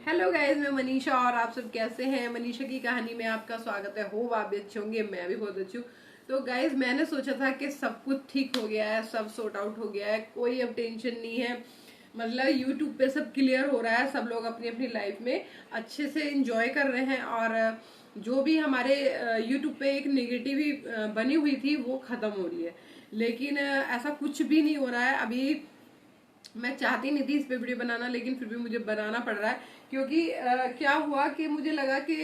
Hello guys, मैं मनीषा और आप सब कैसे हैं। मनीषा की कहानी में आपका स्वागत है। होप आप भी अच्छे होंगे, मैं भी बहुत अच्छी हूँ। तो गाइज मैंने सोचा था कि सब कुछ ठीक हो गया है, सब सॉर्ट आउट हो गया है, कोई अब टेंशन नहीं है। मतलब यूट्यूब पे सब क्लियर हो रहा है, सब लोग अपनी अपनी लाइफ में अच्छे से इंजॉय कर रहे हैं और जो भी हमारे यूट्यूब पे एक नेगेटिव बनी हुई थी वो खत्म हो रही है। लेकिन ऐसा कुछ भी नहीं हो रहा है अभी। मैं चाहती नहीं थी इस पे वीडियो बनाना, लेकिन फिर भी मुझे बनाना पड़ रहा है क्योंकि क्या हुआ कि मुझे लगा कि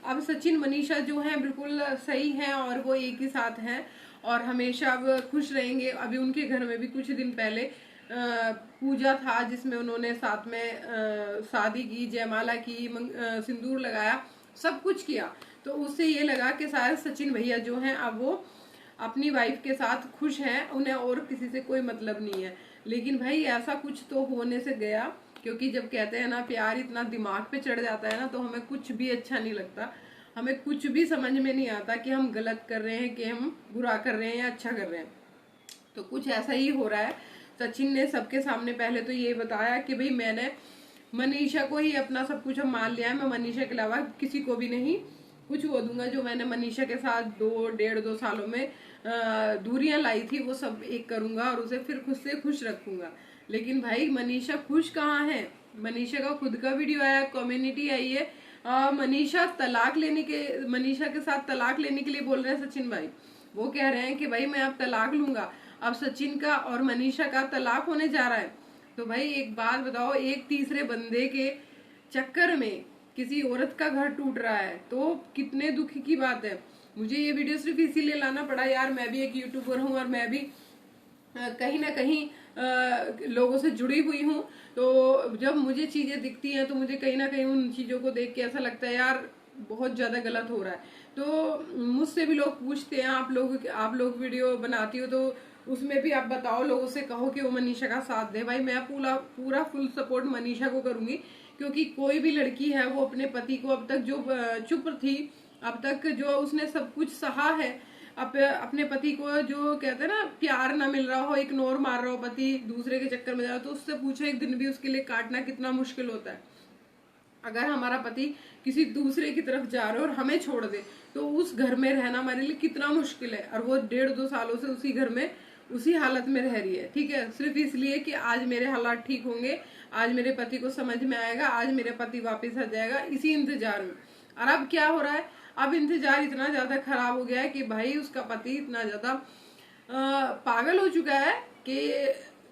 अब सचिन मनीषा जो है बिल्कुल सही हैं और वो एक ही साथ हैं और हमेशा अब खुश रहेंगे। अभी उनके घर में भी कुछ दिन पहले पूजा था जिसमें उन्होंने साथ में शादी की, जयमाला की, सिंदूर लगाया, सब कुछ किया। तो उससे ये लगा कि शायद सचिन भैया जो हैं अब वो अपनी वाइफ के साथ खुश हैं, उन्हें और किसी से कोई मतलब नहीं है। लेकिन भाई ऐसा कुछ तो होने से गया, क्योंकि जब कहते हैं ना प्यार इतना दिमाग पे चढ़ जाता है ना तो हमें कुछ भी अच्छा नहीं लगता। हमें कुछ भी समझ में नहीं आता कि हम गलत कर रहे हैं, कि हम बुरा कर रहे हैं या अच्छा कर रहे हैं। तो कुछ ऐसा ही हो रहा है। सचिन ने सबके सामने पहले तो ये बताया कि भाई मैंने मनीषा को ही अपना सब कुछ मान लिया है, मैं मनीषा के अलावा किसी को भी नहीं कुछ वो दूंगा। जो मैंने मनीषा के साथ 2 सालों में दूरियां लाई थी वो सब एक करूंगा और उसे फिर खुद से खुश रखूंगा। लेकिन भाई मनीषा खुश कहाँ है। मनीषा का खुद का वीडियो आया, कम्युनिटी आई है, मनीषा के साथ तलाक लेने के लिए बोल रहे हैं सचिन भाई। वो कह रहे हैं कि भाई मैं अब तलाक लूंगा। अब सचिन का और मनीषा का तलाक होने जा रहा है। तो भाई एक बात बताओ, एक तीसरे बंदे के चक्कर में किसी औरत का घर टूट रहा है तो कितने दुख की बात है। मुझे ये वीडियो सिर्फ इसीलिए लाना पड़ा यार, मैं भी एक यूट्यूबर हूँ और मैं भी कहीं ना कहीं लोगों से जुड़ी हुई हूँ। तो जब मुझे चीजें दिखती हैं तो मुझे कहीं ना कहीं उन चीजों को देख के ऐसा लगता है यार बहुत ज्यादा गलत हो रहा है। तो मुझसे भी लोग पूछते हैं, आप लोग वीडियो बनाती हो तो उसमें भी आप बताओ, लोगों से कहो कि वो मनीषा का साथ दे। भाई मैं पूरा पूरा फुल सपोर्ट मनीषा को करूंगी, क्योंकि कोई भी लड़की है वो अपने पति को अब तक जो चुप थी, अब तक जो उसने सब कुछ सहा है, अपने पति को जो कहते हैं ना प्यार ना मिल रहा हो, इग्नोर मार रहा हो, पति दूसरे के चक्कर में जा रहा हो, तो उससे पूछो एक दिन भी उसके लिए काटना कितना मुश्किल होता है। अगर हमारा पति किसी दूसरे की तरफ जा रहे हो और हमें छोड़ दे तो उस घर में रहना हमारे लिए कितना मुश्किल है। और वो 1.5-2 सालों से उसी घर में उसी हालत में रह रही है, ठीक है, सिर्फ इसलिए कि आज मेरे हालात ठीक होंगे, आज मेरे पति को समझ में आएगा, आज मेरे पति वापस आ जाएगा, इसी इंतजार में। और अब क्या हो रहा है, अब इंतजार इतना ज्यादा खराब हो गया है कि भाई उसका पति इतना ज्यादा पागल हो चुका है कि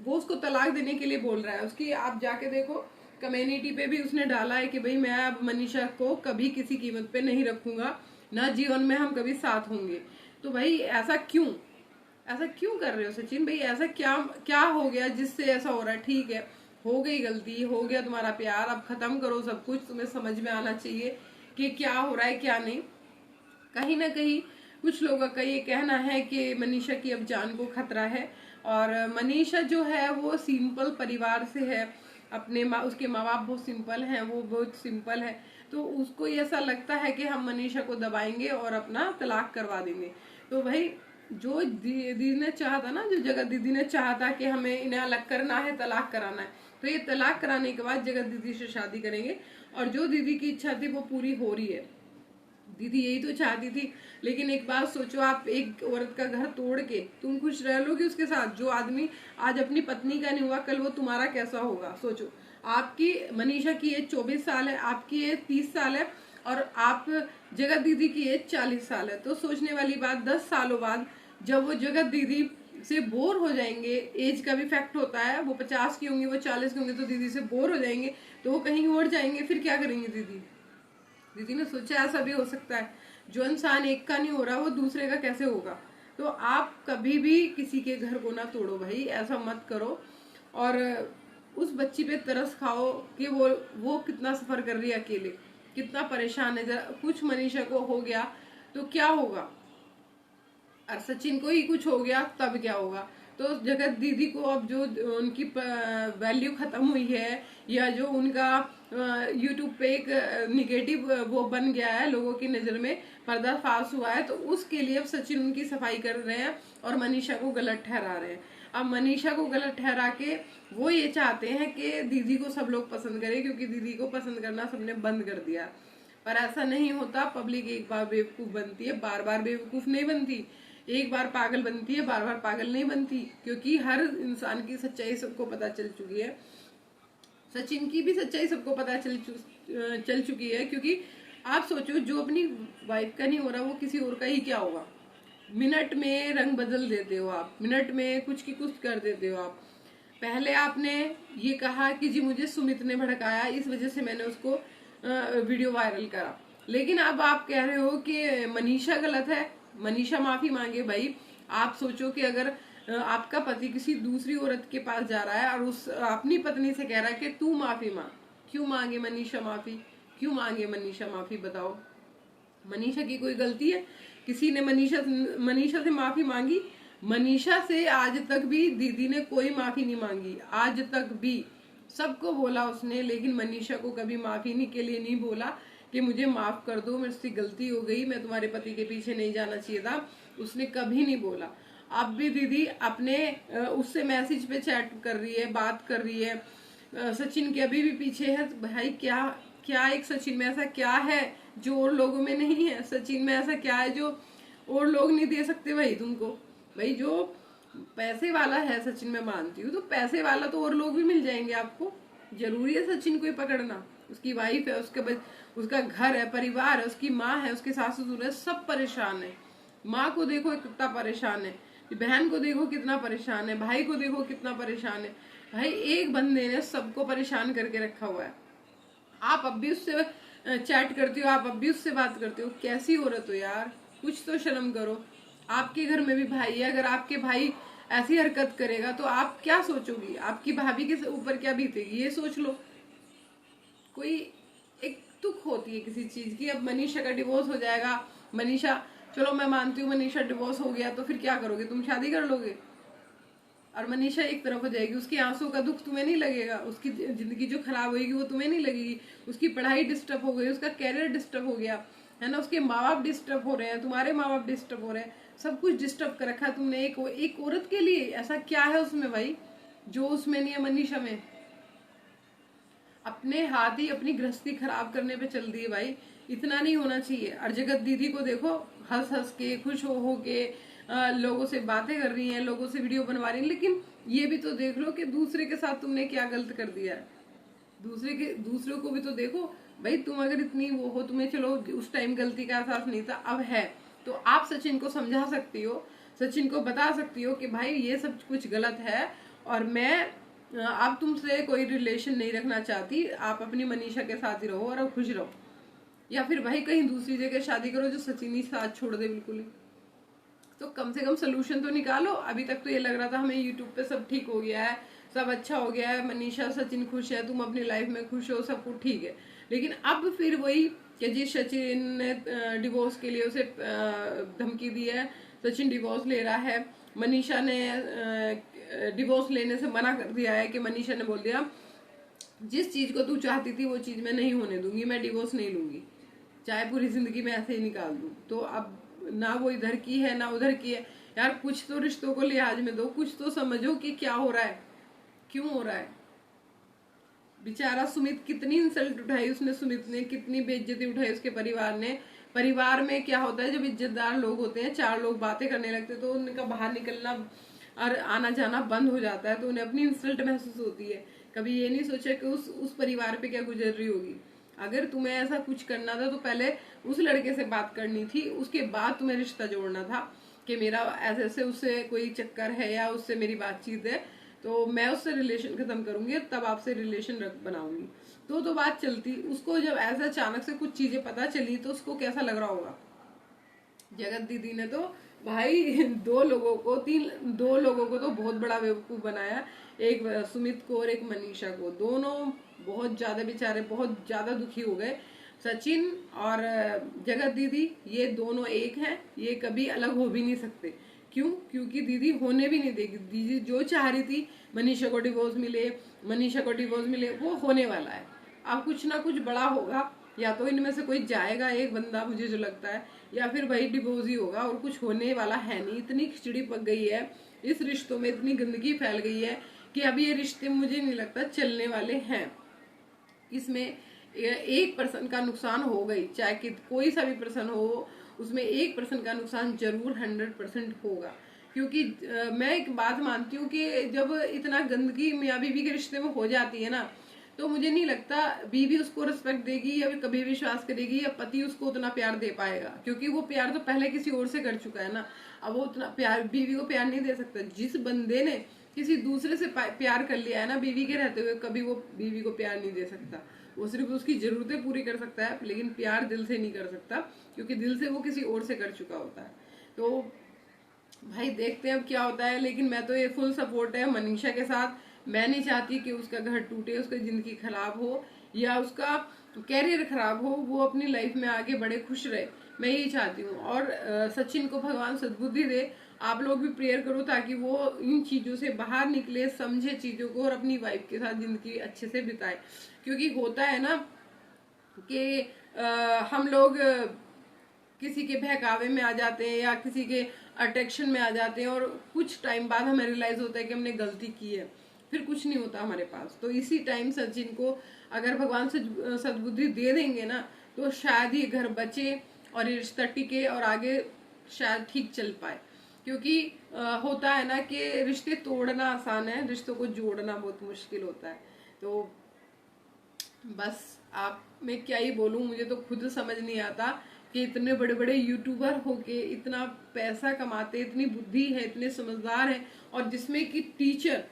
वो उसको तलाक देने के लिए बोल रहा है। उसकी आप जाके देखो, कम्युनिटी पे भी उसने डाला है कि भाई मैं अब मनीषा को कभी किसी कीमत पे नहीं रखूंगा, ना जीवन में हम कभी साथ होंगे। तो भाई ऐसा क्यों कर रहे हो सचिन भाई? ऐसा क्या क्या हो गया जिससे ऐसा हो रहा है? ठीक है, हो गई गलती, हो गया तुम्हारा प्यार, अब खत्म करो सब कुछ। तुम्हें समझ में आना चाहिए कि क्या हो रहा है क्या नहीं। कहीं ना कहीं कुछ लोगों का ये कहना है कि मनीषा की अब जान को खतरा है। और मनीषा जो है वो सिंपल परिवार से है, उसके माँ बाप बहुत सिंपल हैं, वो बहुत सिंपल है। तो उसको ऐसा लगता है कि हम मनीषा को दबाएंगे और अपना तलाक करवा देंगे। तो भाई जो दीदी ने चाहा था ना, जो जगत दीदी ने चाहा था कि हमें इन्हें अलग करना है, तलाक कराना है, तो ये तलाक कराने के बाद जगत दीदी से शादी करेंगे। और जो दीदी की इच्छा थी वो पूरी हो रही है। दीदी यही तो चाहती थी। लेकिन एक बात सोचो, आप एक औरत का घर तोड़ के तुम खुश रह लोगे उसके साथ? जो आदमी आज अपनी पत्नी का नहीं हुआ, कल वो तुम्हारा कैसा होगा? सोचो, आपकी मनीषा की एज 24 साल है, आपकी एज 30 साल है और आप जगत दीदी की एज 40 साल है। तो सोचने वाली बात, 10 सालों बाद जब वो जगत दीदी से बोर हो जाएंगे, एज का भी फैक्ट होता है, वो 50 की होंगी, वो 40 की होंगे, तो दीदी से बोर हो जाएंगे तो वो कहीं और जाएंगे। फिर क्या करेंगे दीदी? दीदी ने सोचा ऐसा भी हो सकता है, जो इंसान एक का नहीं हो रहा वो दूसरे का कैसे होगा? तो आप कभी भी किसी के घर को ना तोड़ो भाई, ऐसा मत करो। और उस बच्ची पे तरस खाओ कि वो कितना सफर कर रही है अकेले, कितना परेशान है। जरा कुछ मनीषा को हो गया तो क्या होगा, और सचिन को ही कुछ हो गया तब क्या होगा? तो जगत दीदी को अब जो उनकी वैल्यू खत्म हुई है, या जो उनका यूट्यूब पे एक निगेटिव वो बन गया है, लोगों की नजर में पर्दाफाश हुआ है, तो उसके लिए अब सचिन उनकी सफाई कर रहे हैं और मनीषा को गलत ठहरा रहे हैं। अब मनीषा को गलत ठहरा के वो ये चाहते हैं कि दीदी को सब लोग पसंद करें, क्योंकि दीदी को पसंद करना सबने बंद कर दिया। पर ऐसा नहीं होता। पब्लिक एक बार बेवकूफ बनती है, बार बार बेवकूफ नहीं बनती। एक बार पागल बनती है, बार बार पागल नहीं बनती। क्योंकि हर इंसान की सच्चाई सबको पता चल चुकी है। सचिन की भी सच्चाई सबको पता चल चुकी है। क्योंकि आप सोचो, जो अपनी वाइफ का नहीं हो रहा वो किसी और का ही क्या होगा। मिनट में रंग बदल देते हो आप, मिनट में कुछ की कुछ कर देते हो आप। पहले आपने ये कहा कि जी मुझे सुमित ने भड़काया, इस वजह से मैंने उसको वीडियो वायरल करा। लेकिन अब आप कह रहे हो कि मनीषा गलत है, मनीषा माफी मांगे। भाई आप सोचो कि अगर आपका पति किसी दूसरी औरत के पास जा रहा है और उस अपनी पत्नी से कह रहा है कि तू माफी मांग, क्यों मांगे मनीषा माफी? क्यों मांगे मनीषा माफी? बताओ, मनीषा की कोई गलती है? किसी ने मनीषा से माफी मांगी? मनीषा से आज तक भी दीदी ने कोई माफी नहीं मांगी, आज तक भी। सबको बोला उसने, लेकिन मनीषा को कभी माफी नहीं के लिए नहीं बोला कि मुझे माफ कर दो, मेरे से गलती हो गई, मैं तुम्हारे पति के पीछे नहीं जाना चाहिए था। उसने कभी नहीं बोला। अब भी दीदी अपने उससे मैसेज पे चैट कर रही है, बात कर रही है। सचिन के अभी भी पीछे है। भाई क्या क्या एक सचिन में ऐसा क्या है जो और लोगों में नहीं है? सचिन में ऐसा क्या है जो और लोग नहीं दे सकते भाई तुमको? भाई जो पैसे वाला है सचिन, मैं मानती हूँ, तो पैसे वाला तो और लोग भी मिल जाएंगे आपको। जरूरी है सचिन को ही पकड़ना? उसकी वाइफ है, उसका घर है, परिवार है, उसकी माँ है, उसके सास ससुर है, सब परेशान है। माँ को देखो कितना परेशान है, बहन को देखो कितना परेशान है, भाई को देखो कितना परेशान है। भाई एक बंदे ने सबको परेशान करके रखा हुआ है। आप अब भी उससे चैट करती हो, आप अब भी उससे बात करते हो। कैसी औरत हो यार, कुछ तो शर्म करो। आपके घर में भी भाई है, अगर आपके भाई ऐसी हरकत करेगा तो आप क्या सोचोगी? आपकी भाभी के ऊपर क्या बीतेगी, ये सोच लो। कोई एक दुख होती है किसी चीज की। अब मनीषा का डिवोर्स हो जाएगा, मनीषा, चलो मैं मानती हूँ मनीषा डिवोर्स हो गया, तो फिर क्या करोगे? तुम शादी कर लोगे और मनीषा एक तरफ हो जाएगी। उसके आंसू का दुख तुम्हें नहीं लगेगा, उसकी जिंदगी जो खराब होगी वो तुम्हें नहीं लगेगी। उसकी पढ़ाई डिस्टर्ब हो गई, उसका कैरियर डिस्टर्ब हो गया है ना, उसके माँ बाप डिस्टर्ब हो रहे हैं, तुम्हारे माँ बाप डिस्टर्ब हो रहे हैं, सब कुछ डिस्टर्ब कर रखा है तुमने एक औरत के लिए। ऐसा क्या है उसमें भाई जो उसमें नहीं है मनीषा में? अपने हाथ ही अपनी गृहस्थी खराब करने पे चल दी है भाई। इतना नहीं होना चाहिए। और जगत दीदी को देखो, हंस हंस के, खुश हो के लोगों से बातें कर रही हैं, लोगों से वीडियो बनवा रही हैं। लेकिन ये भी तो देख लो कि दूसरे के साथ तुमने क्या गलत कर दिया है। दूसरों को भी तो देखो भाई। तुम अगर इतनी वो हो, तुम्हें चलो उस टाइम गलती का एहसास नहीं था, अब है, तो आप सचिन को समझा सकती हो, सचिन को बता सकती हो कि भाई ये सब कुछ गलत है और मैं आप तुमसे कोई रिलेशन नहीं रखना चाहती, आप अपनी मनीषा के साथ ही रहो और खुश रहो। या फिर भाई कहीं दूसरी जगह शादी करो जो सचिन ही साथ छोड़ दे बिल्कुल ही। तो कम से कम सोल्यूशन तो निकालो। अभी तक तो ये लग रहा था हमें यूट्यूब पे सब ठीक हो गया है, सब अच्छा हो गया है, मनीषा सचिन खुश है, तुम अपनी लाइफ में खुश हो, सब कुछ ठीक है। लेकिन अब फिर वही कि जी सचिन ने डिवोर्स के लिए उसे धमकी दी है, सचिन डिवोर्स ले रहा है। मनीषा ने डिवोर्स लेने से मना कर दिया है कि मनीषा ने बोल दिया जिस चीज को तू चाहती थी वो चीज मैं नहीं होने दूंगी, मैं डिवोर्स नहीं लूंगी, चाहे पूरी जिंदगी में ऐसे ही निकाल दूं। तो अब ना वो इधर की है ना उधर की है। यार कुछ तो रिश्तों को लिहाज में दो, कुछ तो समझो कि क्या हो रहा है, क्यों हो रहा है। बेचारा सुमित, कितनी इंसल्ट उठाई उसने, सुमित ने कितनी बेइज्जती उठाई उसके परिवार ने। परिवार में क्या होता है, जब इज्जतदार लोग होते हैं, चार लोग बातें करने लगते तो उनका बाहर निकलना और आना जाना बंद हो जाता है, तो उन्हें अपनी इंसल्ट महसूस होती है। कभी ये नहीं सोचा कि उस परिवार पे क्या गुजर रही होगी। अगर तुम्हें ऐसा कुछ करना था तो पहले उस लड़के से बात करनी थी, उसके बाद तुम्हें रिश्ता जोड़ना था कि मेरा ऐसे ऐसे उससे कोई चक्कर है या उससे मेरी बातचीत है, तो मैं उससे रिलेशन खत्म करूंगी, तब आपसे रिलेशन बनाऊंगी, तो बात चलती। उसको जब ऐसा अचानक से कुछ चीजें पता चली तो उसको कैसा लग रहा होगा। जगत दीदी ने तो भाई दो लोगों को तो बहुत बड़ा बेवकूफ बनाया, एक सुमित को और एक मनीषा को। दोनों बहुत ज्यादा बेचारे बहुत ज्यादा दुखी हो गए। सचिन और जगत दीदी ये दोनों एक हैं, ये कभी अलग हो भी नहीं सकते। क्यों? क्योंकि दीदी होने भी नहीं देगी। दीदी जो चाह रही थी मनीषा को डिवोर्स मिले, वो होने वाला है। अब कुछ ना कुछ बड़ा होगा, या तो इनमें से कोई जाएगा एक बंदा, मुझे जो लगता है, या फिर वही डिवोर्स ही होगा, और कुछ होने वाला है नहीं। इतनी खिचड़ी पक गई है इस रिश्तों में इतनी गंदगी फैल गई है कि अब ये रिश्ते मुझे नहीं लगता चलने वाले हैं। इसमें एक पर्सन का नुकसान हो गई, चाहे कि कोई सा भी पर्सन हो, उसमें एक पर्सन का नुकसान जरूर 100% होगा। क्योंकि मैं एक बात मानती हूँ कि जब इतना गंदगी मियाँ बीवी के रिश्ते में हो जाती है ना, तो मुझे नहीं लगता बीवी उसको रिस्पेक्ट देगी या कभी विश्वास करेगी या पति उसको उतना प्यार दे पाएगा, क्योंकि वो प्यार तो पहले किसी और से कर चुका है ना। अब वो उतना प्यार बीवी को प्यार नहीं दे सकता। जिस बंदे ने किसी दूसरे से प्यार कर लिया है ना बीवी के रहते हुए, कभी वो बीवी को प्यार नहीं दे सकता। वो सिर्फ उसकी जरूरतें पूरी कर सकता है, लेकिन प्यार दिल से नहीं कर सकता, क्योंकि दिल से वो किसी और से कर चुका होता है। तो भाई देखते हैं अब क्या होता है, लेकिन मैं तो ये फुल सपोर्ट है मनीषा के साथ। मैं नहीं चाहती कि उसका घर टूटे, उसकी जिंदगी खराब हो या उसका कैरियर खराब हो। वो अपनी लाइफ में आगे बड़े खुश रहे, मैं यही चाहती हूँ। और सचिन को भगवान सद्बुद्धि दे। आप लोग भी प्रेयर करो ताकि वो इन चीजों से बाहर निकले, समझे चीजों को और अपनी वाइफ के साथ जिंदगी अच्छे से बिताए। क्योंकि होता है ना कि हम लोग किसी के बहकावे में आ जाते हैं या किसी के अट्रैक्शन में आ जाते हैं, और कुछ टाइम बाद हमें रियलाइज होता है कि हमने गलती की है, फिर कुछ नहीं होता हमारे पास। तो इसी टाइम सचिन को अगर भगवान सद्बुद्धि दे देंगे ना, तो शायद ये घर बचे और ये रिश्ता टिके और आगे शायद ठीक चल पाए। क्योंकि होता है ना कि रिश्ते तोड़ना आसान है, रिश्तों को जोड़ना बहुत मुश्किल होता है। तो बस आप मैं क्या ही बोलूं, मुझे तो खुद समझ नहीं आता कि इतने बड़े बड़े यूट्यूबर होके इतना पैसा कमाते, इतनी बुद्धि है, इतने समझदार हैं, और जिसमें कि टीचर,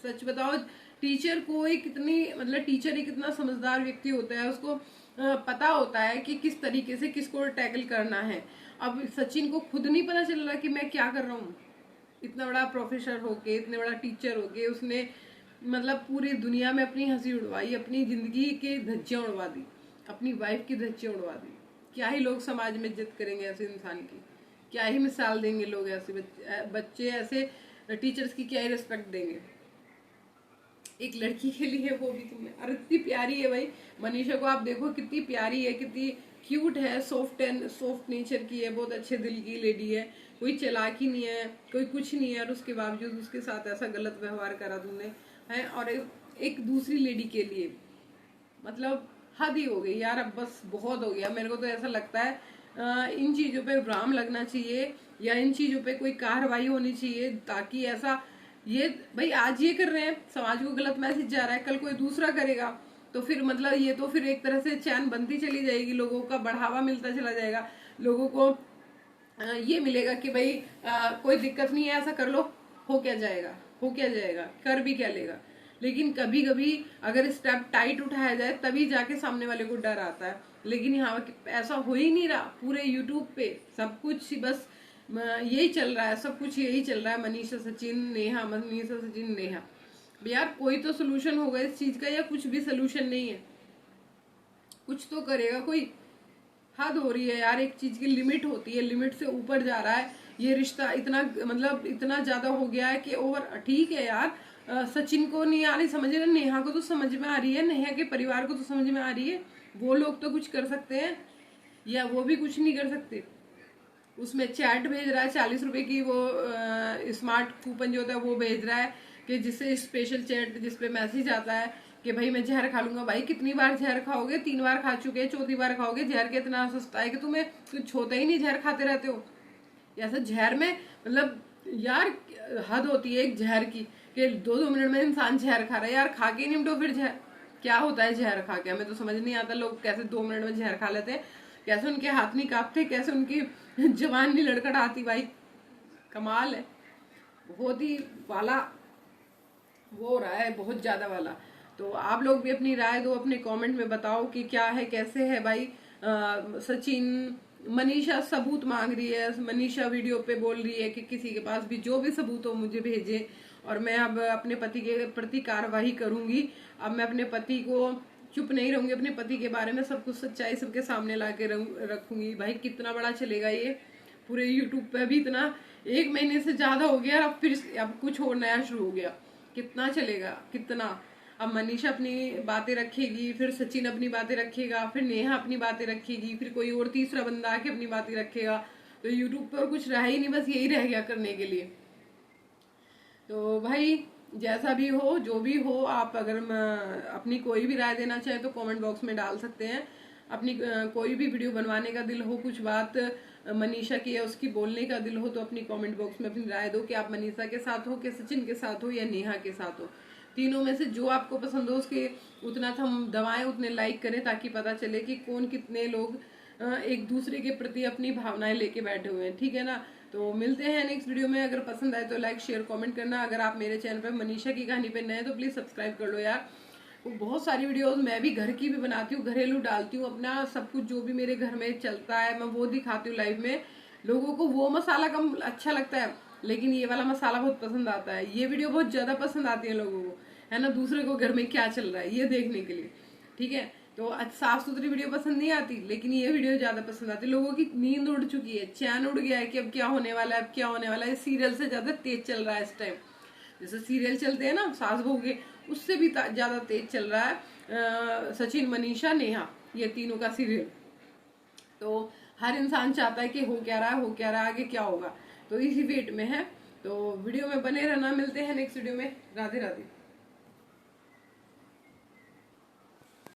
सच बताओ टीचर को एक कितनी मतलब टीचर एक कितना समझदार व्यक्ति होता है, उसको पता होता है कि किस तरीके से किसको टैकल करना है। अब सचिन को खुद नहीं पता चल रहा कि मैं क्या कर रहा हूँ। इतना बड़ा प्रोफेसर होके, इतने बड़ा टीचर होके उसने मतलब पूरी दुनिया में अपनी हंसी उड़वाई, अपनी जिंदगी के धज्जियां उड़वा दी, अपनी वाइफ की धज्जियां उड़वा दी। क्या ही लोग समाज में इज्जत करेंगे ऐसे इंसान की, क्या ही मिसाल देंगे लोग, ऐसे बच्चे ऐसे टीचर्स की क्या ही रिस्पेक्ट देंगे। एक लड़की के लिए वो भी तुमने, अरे इतनी प्यारी है भाई मनीषा को, आप देखो कितनी प्यारी है, कितनी क्यूट है, सॉफ्ट नेचर की है, बहुत अच्छे दिल की लेडी है, कोई चालाकी नहीं है, कोई कुछ नहीं है, और उसके बावजूद उसके साथ ऐसा गलत व्यवहार करा तुमने है। और एक दूसरी लेडी के लिए मतलब हद ही हो गई यार, अब बस बहुत हो गया। मेरे को तो ऐसा लगता है इन चीजों पे विराम लगना चाहिए, या इन चीजों पे कोई कार्रवाई होनी चाहिए, ताकि ऐसा ये भाई आज ये कर रहे हैं, समाज को गलत मैसेज जा रहा है, कल कोई दूसरा करेगा, तो फिर मतलब ये तो फिर एक तरह से चैन बनती चली जाएगी, लोगों का बढ़ावा मिलता चला जाएगा, लोगों को ये मिलेगा कि भाई कोई दिक्कत नहीं है, ऐसा कर लो, हो क्या जाएगा, हो क्या जाएगा, कर भी क्या लेगा। लेकिन कभी कभी अगर स्टेप टाइट उठाया जाए तभी जाके सामने वाले को डर आता है। लेकिन यहाँ ऐसा हो ही नहीं रहा। पूरे यूट्यूब पे सब कुछ बस यही चल रहा है, सब कुछ यही चल रहा है, मनीषा सचिन नेहा, मनीषा सचिन नेहा। यार कोई तो सोल्यूशन होगा इस चीज का, या कुछ भी सोल्यूशन नहीं है, कुछ तो करेगा कोई। हद हो रही है यार, एक चीज की लिमिट होती है, लिमिट से ऊपर जा रहा है ये रिश्ता, इतना मतलब इतना ज्यादा हो गया है कि ओवर। ठीक है यार, सचिन को नहीं आ रही समझ, नेहा को तो समझ में आ रही है, नेहा के परिवार को तो समझ में आ रही है, वो लोग तो कुछ कर सकते हैं, या वो भी कुछ नहीं कर सकते। उसमें चैट भेज रहा है 40 रुपए की, वो स्मार्ट कूपन जो होता है वो भेज रहा है, कि जिससे स्पेशल चैट जिसपे मैसेज आता है कि भाई मैं जहर खा लूंगा। भाई कितनी बार जहर खाओगे, 3 बार खा चुके हैं, चौथी बार खाओगे। जहर के इतना सस्ता है कि तुम्हें कुछ होता ही नहीं, जहर खाते रहते हो। ऐसा जहर में मतलब यार हद होती है एक जहर की, कि 2-2 मिनट में इंसान जहर खा रहा है। यार खा के निपटो फिर। जहर क्या होता है जहर खा के, हमें तो समझ नहीं आता लोग कैसे 2 मिनट में जहर खा लेते हैं, कैसे उनके हाथ नहीं कांपते, कैसे उनकी जवान नहीं लड़खड़ाती। भाई कमाल है, बहुत ही वाला वो हो रहा है, बहुत ज्यादा वाला। तो आप लोग भी अपनी राय दो, अपने कमेंट में बताओ कि क्या है, कैसे है भाई। सचिन, मनीषा सबूत मांग रही है, मनीषा वीडियो पे बोल रही है कि किसी के पास भी जो भी सबूत हो मुझे भेजे, और मैं अब अपने पति के प्रति कार्रवाई करूंगी। अब मैं अपने पति को चुप नहीं रहूंगी, अपने पति के बारे में सब कुछ सच्चाई सबके सामने ला के रखूंगी। भाई कितना बड़ा चलेगा ये, पूरे यूट्यूब पे भी इतना 1 महीने से ज्यादा हो गया, अब फिर अब कुछ और नया शुरू हो गया। कितना चलेगा, कितना। अब मनीषा अपनी बातें रखेगी, फिर सचिन अपनी बातें रखेगा, फिर नेहा अपनी बातें रखेगी, फिर कोई और तीसरा बंदा आके अपनी बातें रखेगा। तो यूट्यूब पर कुछ रहा ही नहीं, बस यही रह गया करने के लिए। तो भाई जैसा भी हो, जो भी हो, आप अगर अपनी कोई भी राय देना चाहे तो कमेंट बॉक्स में डाल सकते हैं। अपनी कोई भी वीडियो बनवाने का दिल हो, कुछ बात मनीषा की या उसकी बोलने का दिल हो, तो अपनी कमेंट बॉक्स में अपनी राय दो कि आप मनीषा के साथ हो, कि सचिन के साथ हो, या नेहा के साथ हो। तीनों में से जो आपको पसंद हो उसके उतना हम दबाएं, उतने लाइक करें, ताकि पता चले कि कौन कितने लोग एक दूसरे के प्रति अपनी भावनाएं लेके बैठे हुए हैं। ठीक है ना। तो मिलते हैं नेक्स्ट वीडियो में। अगर पसंद आए तो लाइक शेयर कमेंट करना। अगर आप मेरे चैनल पर मनीषा की कहानी पे नए हैं तो प्लीज सब्सक्राइब कर लो यार। वो बहुत सारी वीडियोस मैं भी घर की भी बनाती हूँ, घरेलू डालती हूँ, अपना सब कुछ जो भी मेरे घर में चलता है मैं वो दिखाती हूँ लाइव में। लोगों को वो मसाला कम अच्छा लगता है, लेकिन ये वाला मसाला बहुत पसंद आता है। ये वीडियो बहुत ज्यादा पसंद आती है लोगों को, है ना, दूसरे को घर में क्या चल रहा है ये देखने के लिए। ठीक है। तो साफ सुथरी वीडियो पसंद नहीं आती, लेकिन ये वीडियो ज्यादा पसंद आती है। लोगों की नींद उड़ चुकी है, चैन उड़ गया है कि अब क्या होने वाला है, अब क्या होने वाला है। सीरियल से ज्यादा तेज चल रहा है इस टाइम। जैसे सीरियल चलते हैं ना सास बहू के, उससे भी ज्यादा तेज चल रहा है सचिन, मनीषा, नेहा, ये तीनों का सीरियल। तो हर इंसान चाहता है कि हो क्या रहा है, हो क्या रहा है, आगे क्या होगा। तो इसी वेट में है। तो वीडियो में बने रहना। मिलते हैं नेक्स्ट वीडियो में। राधे राधे।